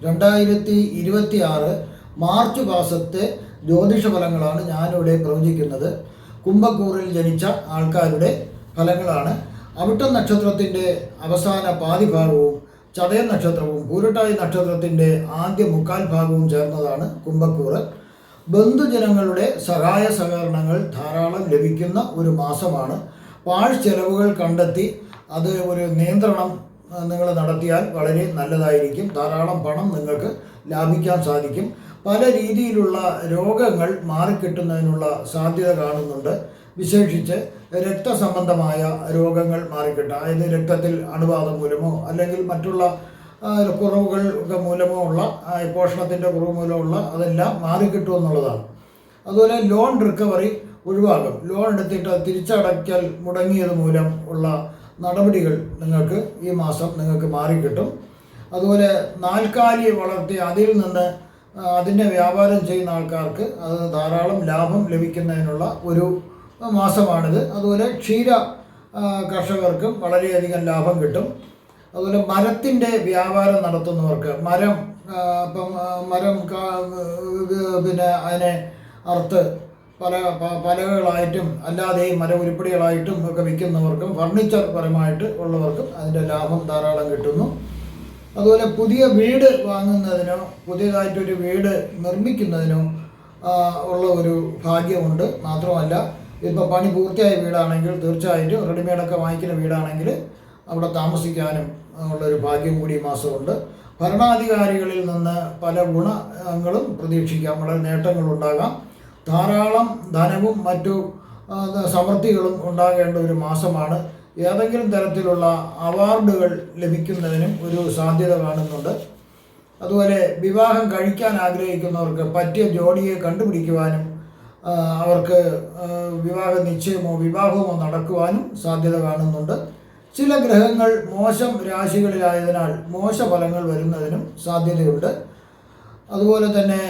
2026 March മാസത്തെ ജ്യോതിഷ ഫലങ്ങളാണ് ഞാനിവിടെ പ്രവചിക്കുന്നത്. കുംഭക്കൂറിൽ ജനിച്ച ആൾക്കാരുടെ ഫലങ്ങളാണ്. അവിട്ടം നക്ഷത്രത്തിൻ്റെ അവസാന പാതിഭാഗവും ചതയം നക്ഷത്രവും പൂരട്ടാതി നക്ഷത്രത്തിൻ്റെ ആദ്യ മുക്കാൽ ഭാഗവും ചേർന്നതാണ് കുംഭക്കൂറ്. ബന്ധുജനങ്ങളുടെ സഹായ സഹകരണങ്ങൾ ധാരാളം ലഭിക്കുന്ന ഒരു മാസമാണ്. പാഴ് ചെലവുകൾ കണ്ടെത്തി അത് ഒരു നിയന്ത്രണം നിങ്ങൾ നടത്തിയാൽ വളരെ നല്ലതായിരിക്കും. ധാരാളം പണം നിങ്ങൾക്ക് ലാഭിക്കാൻ സാധിക്കും. പല രീതിയിലുള്ള രോഗങ്ങൾ മാറിക്കിട്ടുന്നതിനുള്ള സാധ്യത കാണുന്നുണ്ട്. വിശേഷിച്ച് രക്തസംബന്ധമായ രോഗങ്ങൾ മാറിക്കിട്ടുക, അതായത് രക്തത്തിൽ അണുബാധ മൂലമോ അല്ലെങ്കിൽ മറ്റുള്ള കുറവുകൾ മൂലമോ ഉള്ള പോഷണത്തിൻ്റെ കുറവ് മൂലമുള്ള അതെല്ലാം മാറിക്കിട്ടുമെന്നുള്ളതാണ്. അതുപോലെ ലോൺ റിക്കവറി ഒഴിവാകും. ലോൺ എടുത്തിട്ട് തിരിച്ചടയ്ക്കൽ മുടങ്ങിയത് മൂലം ഉള്ള നടപടികൾ നിങ്ങൾക്ക് ഈ മാസം നിങ്ങൾക്ക് മാറിക്കിട്ടും. അതുപോലെ നാൽക്കാലി വളർത്തി അതിൽ നിന്ന് അതിൻ്റെ വ്യാപാരം ചെയ്യുന്ന ആൾക്കാർക്ക് അത് ധാരാളം ലാഭം ലഭിക്കുന്നതിനുള്ള ഒരു മാസമാണിത്. അതുപോലെ ക്ഷീര കർഷകർക്കും വളരെയധികം ലാഭം കിട്ടും. അതുപോലെ മരത്തിൻ്റെ വ്യാപാരം നടത്തുന്നവർക്ക് മരം പിന്നെ അതിനെ അറുത്ത് പലകളായിട്ടും അല്ലാതെയും ഉരുപ്പടികളായിട്ടും ഒക്കെ വിൽക്കുന്നവർക്കും ഫർണിച്ചർ പരമായിട്ട് ഉള്ളവർക്കും അതിൻ്റെ ലാഭം ധാരാളം കിട്ടുന്നു. അതുപോലെ പുതിയ വീട് വാങ്ങുന്നതിനോ പുതിയതായിട്ടൊരു വീട് നിർമ്മിക്കുന്നതിനോ ഉള്ള ഒരു ഭാഗ്യമുണ്ട്. മാത്രമല്ല, ഇപ്പോൾ പണി പൂർത്തിയായ വീടാണെങ്കിൽ തീർച്ചയായിട്ടും റെഡിമെയ്ഡൊക്കെ വാങ്ങിക്കുന്ന വീടാണെങ്കിൽ അവിടെ താമസിക്കാനും ഉള്ളൊരു ഭാഗ്യം കൂടി ഈ മാസമുണ്ട്. ഭരണാധികാരികളിൽ നിന്ന് പല ഗുണങ്ങളും പ്രതീക്ഷിക്കാം, വളരെ നേട്ടങ്ങളുണ്ടാകാം. ധാരാളം ധനവും മറ്റു സമൃദ്ധികളും ഉണ്ടാകേണ്ട ഒരു മാസമാണ്. ഏതെങ്കിലും തരത്തിലുള്ള അവാർഡുകൾ ലഭിക്കുന്നതിനും ഒരു സാധ്യത കാണുന്നുണ്ട്. അതുപോലെ വിവാഹം കഴിക്കാൻ ആഗ്രഹിക്കുന്നവർക്ക് പറ്റിയ ജോഡിയെ കണ്ടുപിടിക്കുവാനും അവർക്ക് വിവാഹ നിശ്ചയമോ വിവാഹമോ നടക്കുവാനും സാധ്യത കാണുന്നുണ്ട്. ചില ഗ്രഹങ്ങൾ മോശം രാശികളിലായതിനാൽ മോശഫലങ്ങൾ വരുന്നതിനും സാധ്യതയുണ്ട്. അതുപോലെ തന്നെ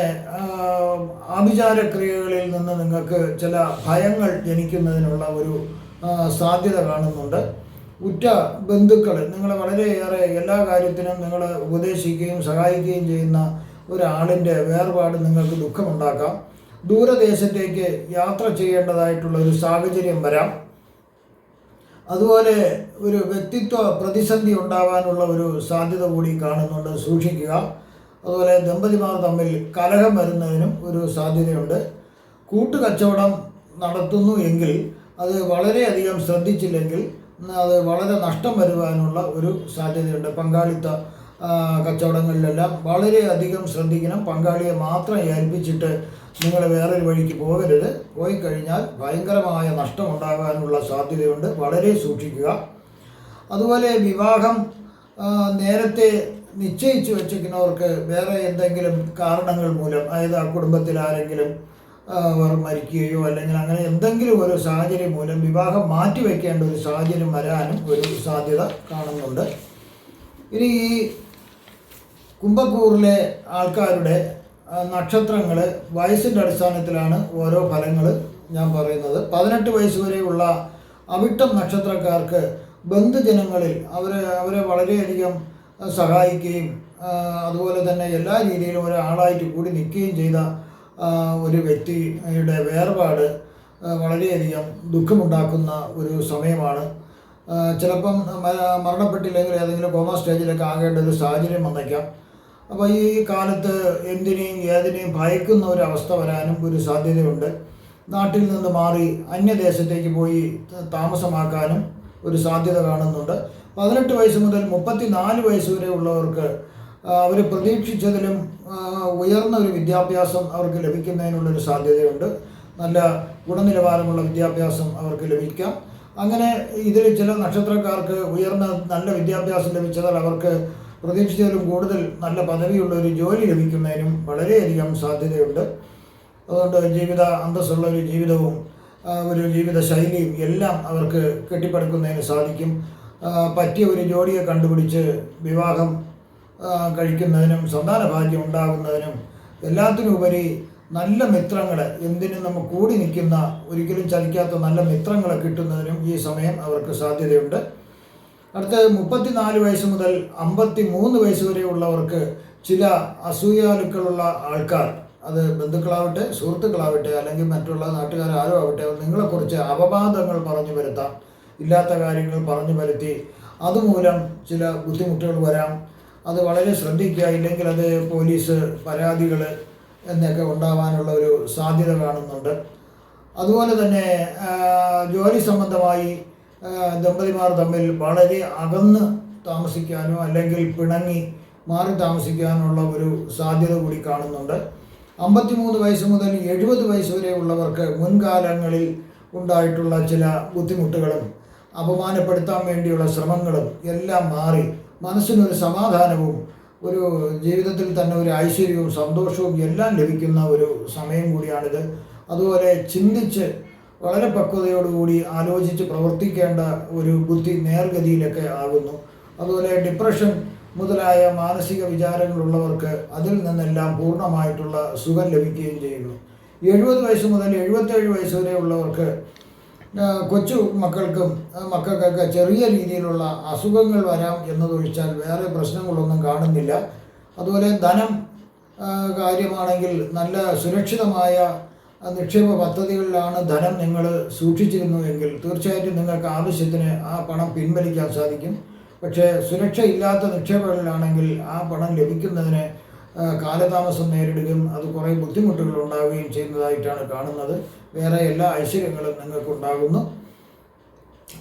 ആഭിചാരക്രിയകളിൽ നിന്ന് നിങ്ങൾക്ക് ചില ഭയങ്ങൾ ജനിക്കുന്നതിനുള്ള ഒരു സാധ്യത കാണുന്നുണ്ട്. ഉറ്റ ബന്ധുക്കൾ നിങ്ങളെ വളരെയേറെ എല്ലാ കാര്യത്തിനും നിങ്ങൾ ഉപദേശിക്കുകയും സഹായിക്കുകയും ചെയ്യുന്ന ഒരാളിൻ്റെ വേർപാട് നിങ്ങൾക്ക് ദുഃഖമുണ്ടാക്കാം. ദൂരദേശത്തേക്ക് യാത്ര ചെയ്യേണ്ടതായിട്ടുള്ള ഒരു സാഹചര്യം വരാം. അതുപോലെ ഒരു വ്യക്തിത്വ പ്രതിസന്ധി ഉണ്ടാവാനുള്ള ഒരു സാധ്യത കൂടി കാണുന്നുണ്ട്, സൂക്ഷിക്കുക. അതുപോലെ ദമ്പതിമാർ തമ്മിൽ കലഹം വരുന്നതിനും ഒരു സാധ്യതയുണ്ട്. കൂട്ടുകച്ചവടം നടത്തുന്നു എങ്കിൽ അത് വളരെയധികം ശ്രദ്ധിച്ചില്ലെങ്കിൽ അത് വളരെ നഷ്ടം വരുവാനുള്ള ഒരു സാധ്യതയുണ്ട്. പങ്കാളിത്ത കച്ചവടങ്ങളിലെല്ലാം വളരെയധികം ശ്രദ്ധിക്കണം. പങ്കാളിയെ മാത്രം ഏൽപ്പിച്ചിട്ട് നിങ്ങൾ വേറൊരു വഴിക്ക് പോകരുത്. പോയി കഴിഞ്ഞാൽ ഭയങ്കരമായ നഷ്ടം ഉണ്ടാകാനുള്ള സാധ്യതയുണ്ട്, വളരെ സൂക്ഷിക്കുക. അതുപോലെ വിവാഹം നേരത്തെ നിശ്ചയിച്ചു വച്ചിരിക്കുന്നവർക്ക് വേറെ എന്തെങ്കിലും കാരണങ്ങൾ മൂലം, അതായത് ആ കുടുംബത്തിൽ ആരെങ്കിലും മരിക്കുകയോ അല്ലെങ്കിൽ അങ്ങനെ എന്തെങ്കിലും ഒരു സാഹചര്യം മൂലം വിവാഹം മാറ്റിവെക്കേണ്ട ഒരു സാഹചര്യം വരാനും ഒരു സാധ്യത കാണുന്നുണ്ട്. ഇനി ഈ കുംഭക്കൂറിലെ ആൾക്കാരുടെ നക്ഷത്രങ്ങൾ വയസ്സിൻ്റെ അടിസ്ഥാനത്തിലാണ് ഓരോ ഫലങ്ങൾ ഞാൻ പറയുന്നത്. 18 വയസ്സ് വരെയുള്ള അവിട്ടം നക്ഷത്രക്കാർക്ക് ബന്ധുജനങ്ങളിൽ അവരെ വളരെയധികം സഹായിക്കുകയും അതുപോലെ തന്നെ എല്ലാ രീതിയിലും ഒരാളായിട്ട് കൂടി നിൽക്കുകയും ചെയ്ത ഒരു വ്യക്തിയുടെ വേർപാട് വളരെയധികം ദുഃഖമുണ്ടാക്കുന്ന ഒരു സമയമാണ്. ചിലപ്പം മരണപ്പെട്ടില്ലെങ്കിൽ ഏതെങ്കിലും കോമ സ്റ്റേജിലൊക്കെ ആകേണ്ട ഒരു സാഹചര്യം വന്നേക്കാം. അപ്പോൾ ഈ കാലത്ത് എന്തിനേയും ഏതിനേയും ഭയക്കുന്ന ഒരു അവസ്ഥ വരാനും ഒരു സാധ്യതയുണ്ട്. നാട്ടിൽ നിന്ന് മാറി അന്യദേശത്തേക്ക് പോയി താമസമാക്കാനും ഒരു സാധ്യത കാണുന്നുണ്ട്. 18 വയസ്സ് മുതൽ 34 വയസ്സ് വരെ ഉള്ളവർക്ക് അവർ പ്രതീക്ഷിച്ചതിലും ഉയർന്ന ഒരു വിദ്യാഭ്യാസം അവർക്ക് ലഭിക്കുന്നതിനുള്ളൊരു സാധ്യതയുണ്ട്. നല്ല ഗുണനിലവാരമുള്ള വിദ്യാഭ്യാസം അവർക്ക് ലഭിക്കാം. അങ്ങനെ ഇതിൽ ചില നക്ഷത്രക്കാർക്ക് ഉയർന്ന നല്ല വിദ്യാഭ്യാസം ലഭിച്ചതാൽ അവർക്ക് പ്രതീക്ഷിച്ചതിലും കൂടുതൽ നല്ല പദവിയുള്ള ഒരു ജോലി ലഭിക്കുന്നതിനും വളരെയധികം സാധ്യതയുണ്ട്. അതുകൊണ്ട് അന്തസ്സുള്ള ഒരു ജീവിതവും ഒരു ജീവിത ശൈലിയും എല്ലാം അവർക്ക് കെട്ടിപ്പടുക്കുന്നതിന് സാധിക്കും. പറ്റിയ ഒരു ജോഡിയെ കണ്ടുപിടിച്ച് വിവാഹം കഴിക്കുന്നതിനും സന്താന ഭാഗ്യം ഉണ്ടാകുന്നതിനും എല്ലാത്തിനുപരി നല്ല മിത്രങ്ങളെ, എന്തിനും നമ്മൾ കൂടി നിൽക്കുന്ന ഒരിക്കലും ചലിക്കാത്ത നല്ല മിത്രങ്ങളെ കിട്ടുന്നതിനും ഈ സമയം അവർക്ക് സാധ്യതയുണ്ട്. അടുത്ത 34 വയസ്സ് മുതൽ 53 വയസ്സ് വരെയുള്ളവർക്ക് ചില അസൂയാലുക്കളുള്ള ആൾക്കാർ, അത് ബന്ധുക്കളാവട്ടെ, സുഹൃത്തുക്കളാവട്ടെ, അല്ലെങ്കിൽ മറ്റുള്ള നാട്ടുകാരോ ആവട്ടെ, നിങ്ങളെക്കുറിച്ച് അപവാദങ്ങൾ പറഞ്ഞു വരുത്താം, ഇല്ലാത്ത കാര്യങ്ങൾ പറഞ്ഞു വരുത്തി അതുമൂലം ചില ബുദ്ധിമുട്ടുകൾ വരാം. അത് വളരെ ശ്രദ്ധിക്കുക. ഇല്ലെങ്കിൽ അത് പോലീസ് പരാതികൾ എന്നൊക്കെ ഉണ്ടാവാനുള്ള ഒരു സാധ്യത കാണുന്നുണ്ട്. അതുപോലെ തന്നെ ജോലി സംബന്ധമായി ദമ്പതിമാർ തമ്മിൽ വളരെ അകന്ന് താമസിക്കാനോ അല്ലെങ്കിൽ പിണങ്ങി മാറി താമസിക്കാനുള്ള ഒരു സാധ്യത കൂടി കാണുന്നുണ്ട്. 53 വയസ്സ് മുതൽ 70 വയസ്സ് വരെ ഉള്ളവർക്ക് മുൻകാലങ്ങളിൽ ഉണ്ടായിട്ടുള്ള ചില ബുദ്ധിമുട്ടുകളും അപമാനപ്പെടുത്താൻ വേണ്ടിയുള്ള ശ്രമങ്ങളും എല്ലാം മാറി മനസ്സിനൊരു സമാധാനവും ഒരു ജീവിതത്തിൽ തന്നെ ഒരു ഐശ്വര്യവും സന്തോഷവും എല്ലാം ലഭിക്കുന്ന ഒരു സമയം കൂടിയാണിത്. അതുപോലെ ചിന്തിച്ച് വളരെ പക്വതയോടുകൂടി ആലോചിച്ച് പ്രവർത്തിക്കേണ്ട ഒരു ബുദ്ധി നേർഗതിയിലൊക്കെ ആകുന്നു. അതുപോലെ ഡിപ്രഷൻ മുതലായ മാനസിക വിചാരങ്ങളുള്ളവർക്ക് അതിൽ നിന്നെല്ലാം പൂർണ്ണമായിട്ടുള്ള സുഖം ലഭിക്കുകയും ചെയ്യുന്നു. 70 വയസ്സ് മുതൽ 77 വയസ്സ് വരെ ഉള്ളവർക്ക് കൊച്ചു മക്കൾക്കൊക്കെ ചെറിയ രീതിയിലുള്ള അസുഖങ്ങൾ വരാം എന്നതൊഴിച്ചാൽ വേറെ പ്രശ്നങ്ങളൊന്നും കാണുന്നില്ല. അതുപോലെ ധനം കാര്യമാണെങ്കിൽ നല്ല സുരക്ഷിതമായ നിക്ഷേപ പദ്ധതികളിലാണ് ധനം നിങ്ങൾ സൂക്ഷിച്ചിരുന്നുവെങ്കിൽ തീർച്ചയായിട്ടും നിങ്ങൾക്ക് ആവശ്യത്തിന് ആ പണം പിൻവലിക്കാൻ സാധിക്കും. പക്ഷേ സുരക്ഷയില്ലാത്ത നിക്ഷേപങ്ങളിലാണെങ്കിൽ ആ പണം ലഭിക്കുന്നതിന് കാലതാമസം നേരിടുകയും അത് കുറേ ബുദ്ധിമുട്ടുകൾ ഉണ്ടാവുകയും ചെയ്യുന്നതായിട്ടാണ് കാണുന്നത്. വേറെ എല്ലാ ഐശ്വര്യങ്ങളും നിങ്ങൾക്കുണ്ടാകുന്നു.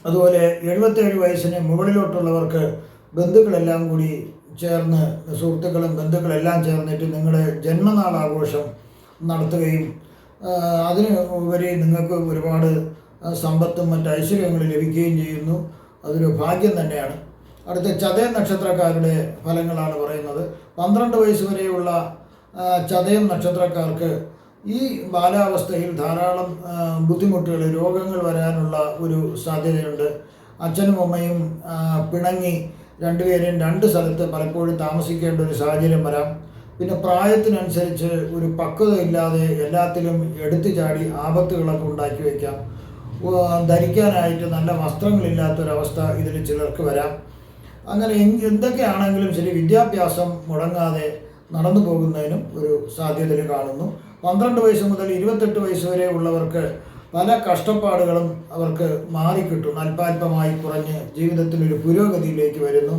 അതുപോലെ 77 വയസ്സിന് മുകളിലോട്ടുള്ളവർക്ക് ബന്ധുക്കളെല്ലാം കൂടി ചേർന്ന്, സുഹൃത്തുക്കളും ബന്ധുക്കളെല്ലാം ചേർന്നിട്ട് നിങ്ങളുടെ ജന്മനാൾ ആഘോഷം നടത്തുകയും അതിന് ഉപരി നിങ്ങൾക്ക് ഒരുപാട് സമ്പത്തും മറ്റ് ഐശ്വര്യങ്ങളും ലഭിക്കുകയും ചെയ്യുന്നു. അതൊരു ഭാഗ്യം തന്നെയാണ്. അടുത്ത ചതയം നക്ഷത്രക്കാരുടെ ഫലങ്ങളാണ് പറയുന്നത്. 12 വയസ്സ് വരെയുള്ള ചതയം നക്ഷത്രക്കാർക്ക് ഈ ബാലാവസ്ഥയിൽ ധാരാളം ബുദ്ധിമുട്ടുകൾ, രോഗങ്ങൾ വരാനുള്ള ഒരു സാധ്യതയുണ്ട്. അച്ഛനും അമ്മയും പിണങ്ങി രണ്ടുപേരും രണ്ട് സ്ഥലത്ത് പലപ്പോഴും താമസിക്കേണ്ട ഒരു സാഹചര്യം വരാം. പിന്നെ പ്രായത്തിനനുസരിച്ച് ഒരു പക്വത ഇല്ലാതെ എല്ലാത്തിലും എടുത്തു ചാടി ആപത്തുകളൊക്കെ ഉണ്ടാക്കി വയ്ക്കാം. ധരിക്കാനായിട്ട് നല്ല വസ്ത്രങ്ങളില്ലാത്തൊരവസ്ഥ ഇതിൽ ചിലർക്ക് വരാം. അങ്ങനെ എന്തൊക്കെയാണെങ്കിലും ശരി, വിദ്യാഭ്യാസം മുടങ്ങാതെ നടന്നു പോകുന്നതിനും ഒരു സാധ്യത കാണുന്നു. 12 വയസ്സ് മുതൽ 28 വയസ്സ് വരെ ഉള്ളവർക്ക് പല കഷ്ടപ്പാടുകളും അവർക്ക് മാറിക്കിട്ടും, അല്പാൽപമായി കുറഞ്ഞ് ജീവിതത്തിലൊരു പുരോഗതിയിലേക്ക് വരുന്നു.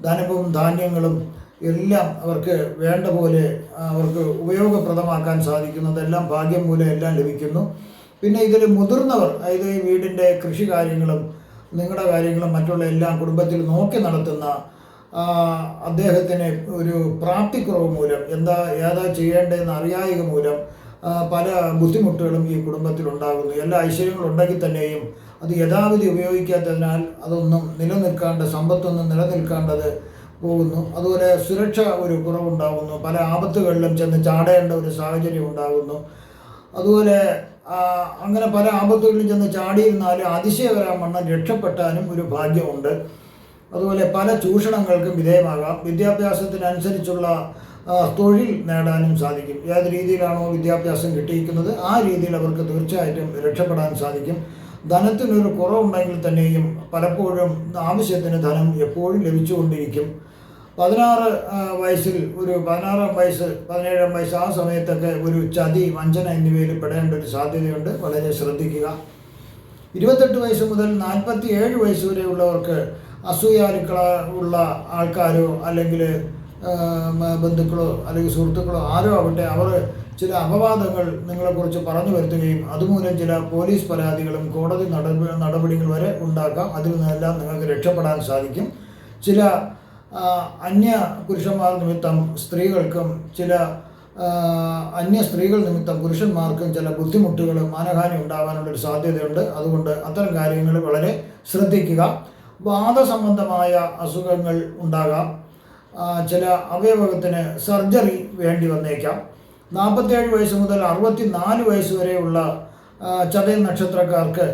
ധനവും ധാന്യങ്ങളും എല്ലാം അവർക്ക് വേണ്ട പോലെ അവർക്ക് ഉപയോഗപ്രദമാക്കാൻ സാധിക്കുന്നതെല്ലാം ഭാഗ്യം മൂലം എല്ലാം ലഭിക്കുന്നു. പിന്നെ ഇതിൽ മുതിർന്നവർ, അതായത് ഈ വീടിൻ്റെ കൃഷി കാര്യങ്ങളും നിങ്ങളുടെ കാര്യങ്ങളും മറ്റുള്ള എല്ലാം കുടുംബത്തിൽ നോക്കി നടത്തുന്ന അദ്ദേഹത്തിന് ഒരു പ്രാപ്തിക്കുറവ് മൂലം ഏതാ ചെയ്യേണ്ടതെന്ന് അറിയായിക മൂലം പല ബുദ്ധിമുട്ടുകളും ഈ കുടുംബത്തിലുണ്ടാകുന്നു. എല്ലാ ഐശ്വര്യങ്ങളും ഉണ്ടെങ്കിൽ തന്നെയും അത് യഥാവിധി ഉപയോഗിക്കാത്തതിനാൽ അതൊന്നും നിലനിൽക്കാണ്ട്, സമ്പത്തൊന്നും നിലനിൽക്കാണ്ടത് പോകുന്നു. അതുപോലെ സുരക്ഷ ഒരു കുറവുണ്ടാകുന്നു. പല ആപത്തുകളിലും ചെന്ന് ചാടേണ്ട ഒരു സാഹചര്യം ഉണ്ടാകുന്നു. അതുപോലെ അങ്ങനെ പല ആപത്തുകളിലും ചെന്ന് ചാടിയിരുന്നാലും അതിശയകരവണ്ണം രക്ഷപ്പെട്ടാനും ഒരു ഭാഗ്യമുണ്ട്. അതുപോലെ പല ചൂഷണങ്ങൾക്കും വിധേയമാകാം. വിദ്യാഭ്യാസത്തിനനുസരിച്ചുള്ള തൊഴിൽ നേടാനും സാധിക്കും. ഏത് രീതിയിലാണോ വിദ്യാഭ്യാസം കിട്ടിയിരിക്കുന്നത് ആ രീതിയിൽ അവർക്ക് തീർച്ചയായിട്ടും രക്ഷപ്പെടാൻ സാധിക്കും. ധനത്തിനൊരു കുറവുണ്ടെങ്കിൽ തന്നെയും പലപ്പോഴും ആവശ്യത്തിന് ധനം എപ്പോഴും ലഭിച്ചുകൊണ്ടിരിക്കും. 16 വയസ്സിൽ ഒരു 16-ാം വയസ്സ് 17-ാം വയസ്സ് ആ സമയത്തൊക്കെ ഒരു ചതി, വഞ്ചന എന്നിവയിൽ പെടേണ്ട ഒരു സാധ്യതയുണ്ട്. വളരെ ശ്രദ്ധിക്കുക. 28 വയസ്സ് മുതൽ 47 വയസ്സ് വരെ ഉള്ളവർക്ക് അസൂയാലുക്കളുള്ള ആൾക്കാരോ അല്ലെങ്കിൽ ബന്ധുക്കളോ അല്ലെങ്കിൽ സുഹൃത്തുക്കളോ ആരോ ആവട്ടെ, അവർ ചില അപവാദങ്ങൾ നിങ്ങളെക്കുറിച്ച് പറഞ്ഞു വരുത്തുകയും അതുമൂലം ചില പോലീസ് പരാതികളും കോടതി നടപടികൾ വരെ ഉണ്ടാക്കാം. അതിൽ നിന്നെല്ലാം നിങ്ങൾക്ക് രക്ഷപ്പെടാൻ സാധിക്കും. ചില അന്യ പുരുഷന്മാർ നിമിത്തം സ്ത്രീകൾക്കും ചില അന്യ സ്ത്രീകൾ നിമിത്തം പുരുഷന്മാർക്കും ചില ബുദ്ധിമുട്ടുകൾ, മാനഹാനി ഉണ്ടാകാനുള്ളൊരു സാധ്യതയുണ്ട്. അതുകൊണ്ട് അത്തരം കാര്യങ്ങൾ വളരെ ശ്രദ്ധിക്കുക. വാദസംബന്ധമായ അസുഖങ്ങൾ ഉണ്ടാകാം. ചില അവയവത്തിന് സർജറി വേണ്ടി വന്നേക്കാം. 47 വയസ്സ് മുതൽ 64 വയസ്സ് വരെയുള്ള ചതയം നക്ഷത്രക്കാർക്ക്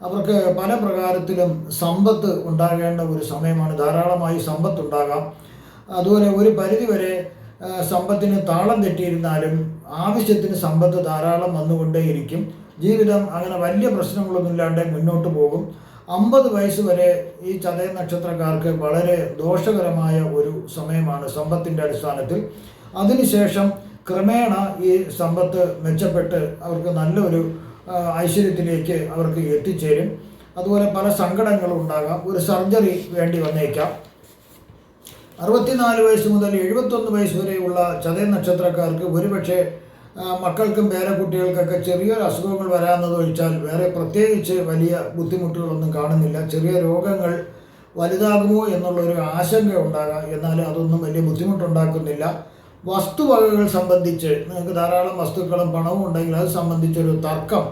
അവർക്ക് പല പ്രകാരത്തിലും സമ്പത്ത് ഉണ്ടാകേണ്ട ഒരു സമയമാണ്. ധാരാളമായി സമ്പത്തുണ്ടാകാം. അതുപോലെ ഒരു പരിധിവരെ സമ്പത്തിന് താളം തെറ്റിയിരുന്നാലും ആവശ്യത്തിന് സമ്പത്ത് ധാരാളം വന്നുകൊണ്ടേയിരിക്കും. ജീവിതം അങ്ങനെ വലിയ പ്രശ്നങ്ങളൊന്നുമില്ലാണ്ട് മുന്നോട്ട് പോകും. 50 വയസ്സ് വരെ ഈ ചതയ നക്ഷത്രക്കാർക്ക് വളരെ ദോഷകരമായ ഒരു സമയമാണ് സമ്പത്തിൻ്റെ അടിസ്ഥാനത്തിൽ. അതിനുശേഷം ക്രമേണ ഈ സമ്പത്ത് മെച്ചപ്പെട്ട് അവർക്ക് നല്ലൊരു ഐശ്വര്യത്തിലേക്ക് അവർക്ക് എത്തിച്ചേരും. അതുപോലെ പല സങ്കടങ്ങളും ഉണ്ടാകാം, ഒരു സർജറി വേണ്ടി വന്നേക്കാം. 64 വയസ്സ് മുതൽ 71 വയസ്സ് വരെയുള്ള ചതയ നക്ഷത്രക്കാർക്ക് ഒരുപക്ഷെ മക്കൾക്കും പേരക്കുട്ടികൾക്കൊക്കെ ചെറിയൊരു അസുഖങ്ങൾ വരാമെന്നതൊഴിച്ചാൽ വേറെ പ്രത്യേകിച്ച് വലിയ ബുദ്ധിമുട്ടുകളൊന്നും കാണുന്നില്ല. ചെറിയ രോഗങ്ങൾ വലുതാകുമോ എന്നുള്ളൊരു ആശങ്ക ഉണ്ടാകാം, എന്നാൽ അതൊന്നും വലിയ ബുദ്ധിമുട്ടുണ്ടാക്കുന്നില്ല. വസ്തുവകകൾ സംബന്ധിച്ച് നിങ്ങൾക്ക് ധാരാളം വസ്തുക്കളും പണവും ഉണ്ടെങ്കിൽ അത് സംബന്ധിച്ചൊരു തർക്കം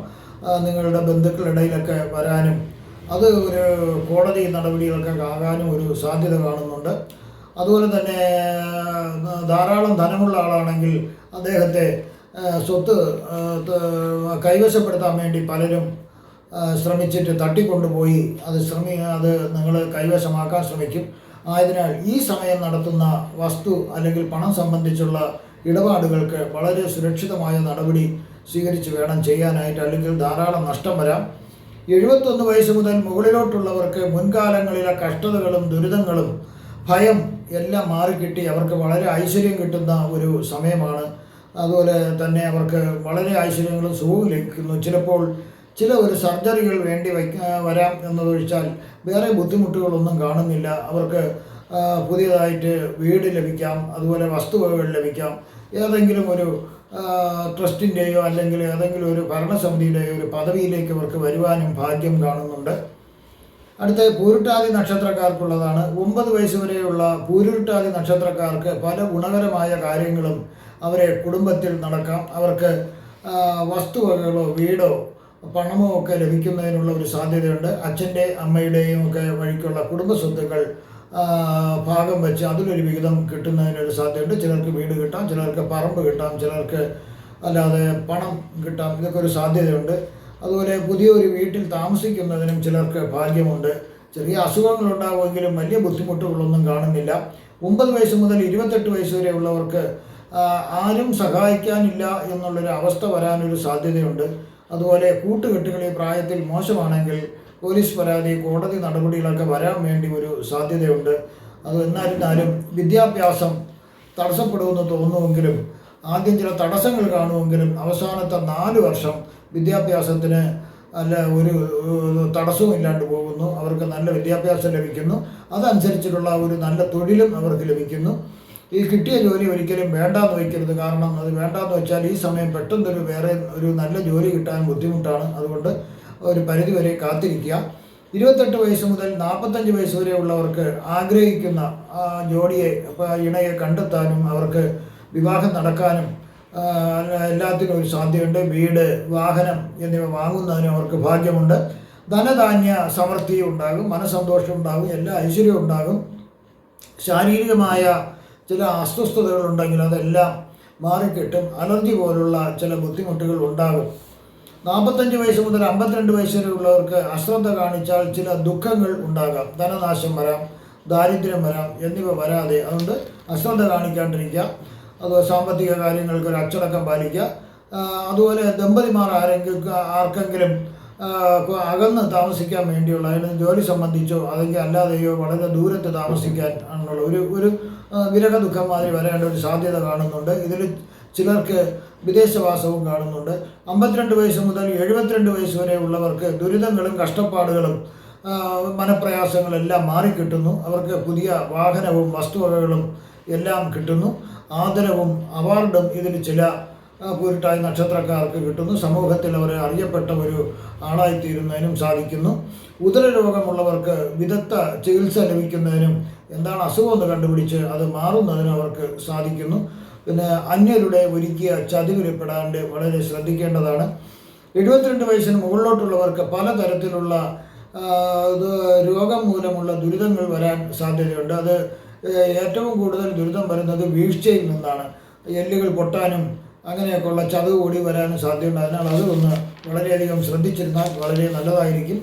നിങ്ങളുടെ ബന്ധുക്കളുടെയിലൊക്കെ വരാനും അത് ഒരു കോടതി നടപടികളൊക്കെ ആകാനും ഒരു സാധ്യത കാണുന്നുണ്ട്. അതുപോലെ തന്നെ ധാരാളം ധനമുള്ള ആളാണെങ്കിൽ അദ്ദേഹത്തെ സ്വത്ത് കൈവശപ്പെടുത്താൻ വേണ്ടി പലരും ശ്രമിച്ചിട്ട് തട്ടിക്കൊണ്ടുപോയി അത് നിങ്ങൾ കൈവശമാക്കാൻ ശ്രമിക്കും. ആയതിനാൽ ഈ സമയം നടത്തുന്ന വസ്തു അല്ലെങ്കിൽ പണം സംബന്ധിച്ചുള്ള ഇടപാടുകൾക്ക് വളരെ സുരക്ഷിതമായ നടപടി സ്വീകരിച്ച് വേണം ചെയ്യാനായിട്ട്, അല്ലെങ്കിൽ ധാരാളം നഷ്ടം വരാം. 71 വയസ്സ് മുതൽ മുകളിലോട്ടുള്ളവർക്ക് മുൻകാലങ്ങളിലെ കഷ്ടതകളും ദുരിതങ്ങളും ഭയം എല്ലാം മാറിക്കിട്ടി അവർക്ക് വളരെ ഐശ്വര്യം കിട്ടുന്ന ഒരു സമയമാണ്. അതുപോലെ തന്നെ അവർക്ക് വളരെ ഐശ്വര്യങ്ങളും സുഖവും ലഭിക്കുന്നു. ചിലപ്പോൾ ഒരു സർജറികൾ വേണ്ടി വരാം എന്നതൊഴിച്ചാൽ വേറെ ബുദ്ധിമുട്ടുകളൊന്നും കാണുന്നില്ല. അവർക്ക് പുതിയതായിട്ട് വീട് ലഭിക്കാം, അതുപോലെ വസ്തുവകകൾ ലഭിക്കാം. ഏതെങ്കിലും ഒരു ട്രസ്റ്റിൻ്റെയോ അല്ലെങ്കിൽ ഏതെങ്കിലും ഒരു ഭരണസമിതിയുടെയോ ഒരു പദവിയിലേക്ക് അവർക്ക് വരുവാനും ഭാഗ്യം കാണുന്നുണ്ട്. അടുത്ത പൂരുട്ടാതി നക്ഷത്രക്കാർക്കുള്ളതാണ്. 9 വയസ്സ് വരെയുള്ള പൂരുട്ടാതി നക്ഷത്രക്കാർക്ക് പല ഗുണകരമായ കാര്യങ്ങളും അവരെ കുടുംബത്തിൽ നടക്കാം. അവർക്ക് വസ്തുവകകളോ വീടോ പണമോ ഒക്കെ ലഭിക്കുന്നതിനുള്ള ഒരു സാധ്യതയുണ്ട്. അച്ഛൻ്റെ അമ്മയുടെയും ഒക്കെ വഴിക്കുള്ള കുടുംബ സ്വത്തുക്കൾ ഭാഗം വെച്ച് അതിലൊരു വിഹിതം കിട്ടുന്നതിനൊരു സാധ്യതയുണ്ട്. ചിലർക്ക് വീട് കിട്ടാം, ചിലർക്ക് പറമ്പ് കിട്ടാം, ചിലർക്ക് അല്ലാതെ പണം കിട്ടാം. ഇതൊക്കെ ഒരു സാധ്യതയുണ്ട്. അതുപോലെ പുതിയൊരു വീട്ടിൽ താമസിക്കുന്നതിനും ചിലർക്ക് ഭാഗ്യമുണ്ട്. ചെറിയ അസുഖങ്ങളുണ്ടാവുമെങ്കിലും വലിയ ബുദ്ധിമുട്ടുകളൊന്നും കാണുന്നില്ല. 9 വയസ്സ് മുതൽ 28 വയസ്സ് വരെ ഉള്ളവർക്ക് ആരും സഹായിക്കാനില്ല എന്നുള്ളൊരു അവസ്ഥ വരാനൊരു സാധ്യതയുണ്ട്. അതുപോലെ കൂട്ടുകെട്ടുകൾ ഈ പ്രായത്തിൽ മോശമാണെങ്കിൽ പോലീസ് പരാതി, കോടതി നടപടികളൊക്കെ വരാൻ വേണ്ടി ഒരു സാധ്യതയുണ്ട്. അത് എന്നിരുന്നാലും വിദ്യാഭ്യാസം തടസ്സപ്പെടുമെന്ന് തോന്നുമെങ്കിലും ആദ്യം ചില തടസ്സങ്ങൾ കാണുമെങ്കിലും അവസാനത്തെ 4 വർഷം വിദ്യാഭ്യാസത്തിന് ഒരു തടസ്സവും ഇല്ലാണ്ട് പോകുന്നു. അവർക്ക് നല്ല വിദ്യാഭ്യാസം ലഭിക്കുന്നു. അതനുസരിച്ചിട്ടുള്ള ഒരു നല്ല തൊഴിലും അവർക്ക് ലഭിക്കുന്നു. ഈ കിട്ടിയ ജോലി ഒരിക്കലും വേണ്ടാന്ന് വയ്ക്കരുത്. കാരണം അത് വേണ്ടാന്ന് വെച്ചാൽ ഈ സമയം പെട്ടെന്നൊരു വേറെ ഒരു നല്ല ജോലി കിട്ടാൻ ബുദ്ധിമുട്ടാണ്. അതുകൊണ്ട് ഒരു പരിധിവരെ കാത്തിരിക്കുക. 28 വയസ്സ് മുതൽ 45 വയസ്സ് വരെ ഉള്ളവർക്ക് ആഗ്രഹിക്കുന്ന ജോഡിയെ ഇണയെ കണ്ടെത്താനും അവർക്ക് വിവാഹം നടക്കാനും എല്ലാത്തിനും ഒരു സാധ്യതയുണ്ട്. വീട്, വാഹനം എന്നിവ വാങ്ങുന്നതിനും അവർക്ക് ഭാഗ്യമുണ്ട്. ധനധാന്യ സമൃദ്ധി ഉണ്ടാകും, മനസ്സന്തോഷം ഉണ്ടാകും, എല്ലാ ഐശ്വര്യവും ഉണ്ടാകും. ശാരീരികമായ ചില അസ്വസ്ഥതകളുണ്ടെങ്കിൽ അതെല്ലാം മാറിക്കിട്ടും. അലർജി പോലുള്ള ചില ബുദ്ധിമുട്ടുകൾ ഉണ്ടാകും. 45 വയസ്സ് മുതൽ 52 വയസ്സ് വരെ ഉള്ളവർക്ക് അശ്രദ്ധ കാണിച്ചാൽ ചില ദുഃഖങ്ങൾ ഉണ്ടാകാം. ധനനാശം വരാം, ദാരിദ്ര്യം വരാം എന്നിവ വരാതെ അതുകൊണ്ട് അശ്രദ്ധ കാണിക്കാണ്ടിരിക്കുക. അത് സാമ്പത്തിക കാര്യങ്ങൾക്ക് ഒരു അച്ചടക്കം പാലിക്കുക. അതുപോലെ ദമ്പതിമാർ ആർക്കെങ്കിലും അകന്ന് താമസിക്കാൻ വേണ്ടിയുള്ള അതിന് ജോലി സംബന്ധിച്ചോ അല്ലെങ്കിൽ അല്ലാതെയോ വളരെ ദൂരത്ത് താമസിക്കാൻ ആണുള്ള ഒരു വിരഹ ദുഃഖം മാതിരി വരേണ്ട ഒരു സാധ്യത കാണുന്നുണ്ട്. ഇതിൽ ചിലർക്ക് വിദേശവാസവും കാണുന്നുണ്ട്. 52 വയസ്സ് മുതൽ 72 വയസ്സ് വരെ ഉള്ളവർക്ക് ദുരിതങ്ങളും കഷ്ടപ്പാടുകളും മനപ്രയാസങ്ങളെല്ലാം മാറിക്കിട്ടുന്നു. അവർക്ക് പുതിയ വാഹനവും വസ്തുവകകളും എല്ലാം കിട്ടുന്നു. ആദരവും അവാർഡും ഇതിൽ ചില പൂരിട്ടായ നക്ഷത്രക്കാർക്ക് കിട്ടുന്നു. സമൂഹത്തിൽ അവർ അറിയപ്പെട്ട ഒരു ആളായിത്തീരുന്നതിനും സാധിക്കുന്നു. ഉദരരോഗമുള്ളവർക്ക് വിദഗ്ധ ചികിത്സ ലഭിക്കുന്നതിനും എന്താണ് അസുഖമെന്ന് കണ്ടുപിടിച്ച് അത് മാറുന്നതിനും അവർക്ക് സാധിക്കുന്നു. പിന്നെ അന്യരുടെ ഒരുക്കിയ ചതിവിൽപ്പെടാണ്ട് വളരെ ശ്രദ്ധിക്കേണ്ടതാണ്. 72 വയസ്സിന് മുകളിലോട്ടുള്ളവർക്ക് പലതരത്തിലുള്ള രോഗം മൂലമുള്ള ദുരിതങ്ങൾ വരാൻ സാധ്യതയുണ്ട്. അത് ഏറ്റവും കൂടുതൽ ദുരിതം വരുന്നത് വീഴ്ചയിൽ നിന്നാണ്. എല്ലുകൾ പൊട്ടാനും അങ്ങനെയൊക്കെയുള്ള ചതവ് കൂടി വരാനും സാധ്യതയുണ്ട്. അതിനാൽ അതൊന്ന് വളരെയധികം ശ്രദ്ധിച്ചിരുന്നാൽ വളരെ നല്ലതായിരിക്കും.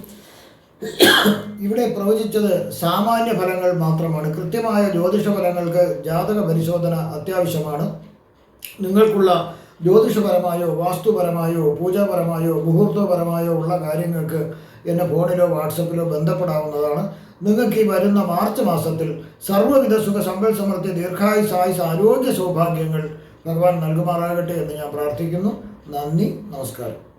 ഇവിടെ പ്രവചിച്ചത് സാമാന്യ ഫലങ്ങൾ മാത്രമാണ്. കൃത്യമായ ജ്യോതിഷ ഫലങ്ങൾക്ക് ജാതക പരിശോധന അത്യാവശ്യമാണ്. നിങ്ങൾക്കുള്ള ജ്യോതിഷപരമായോ വാസ്തുപരമായോ പൂജാപരമായോ മുഹൂർത്തപരമായോ ഉള്ള കാര്യങ്ങൾക്ക് എന്നെ ഫോണിലോ വാട്സപ്പിലോ ബന്ധപ്പെടാവുന്നതാണ്. നിങ്ങൾക്ക് ഈ വരുന്ന മാർച്ച് മാസത്തിൽ സർവ്വവിധ സുഖ സമ്പൽ സമൃദ്ധി ദീർഘായുസ് ആയുസ് ആരോഗ്യ സൗഭാഗ്യങ്ങൾ ഭഗവാൻ നൽകുമാറാകട്ടെ എന്ന് ഞാൻ പ്രാർത്ഥിക്കുന്നു. നന്ദി, നമസ്കാരം.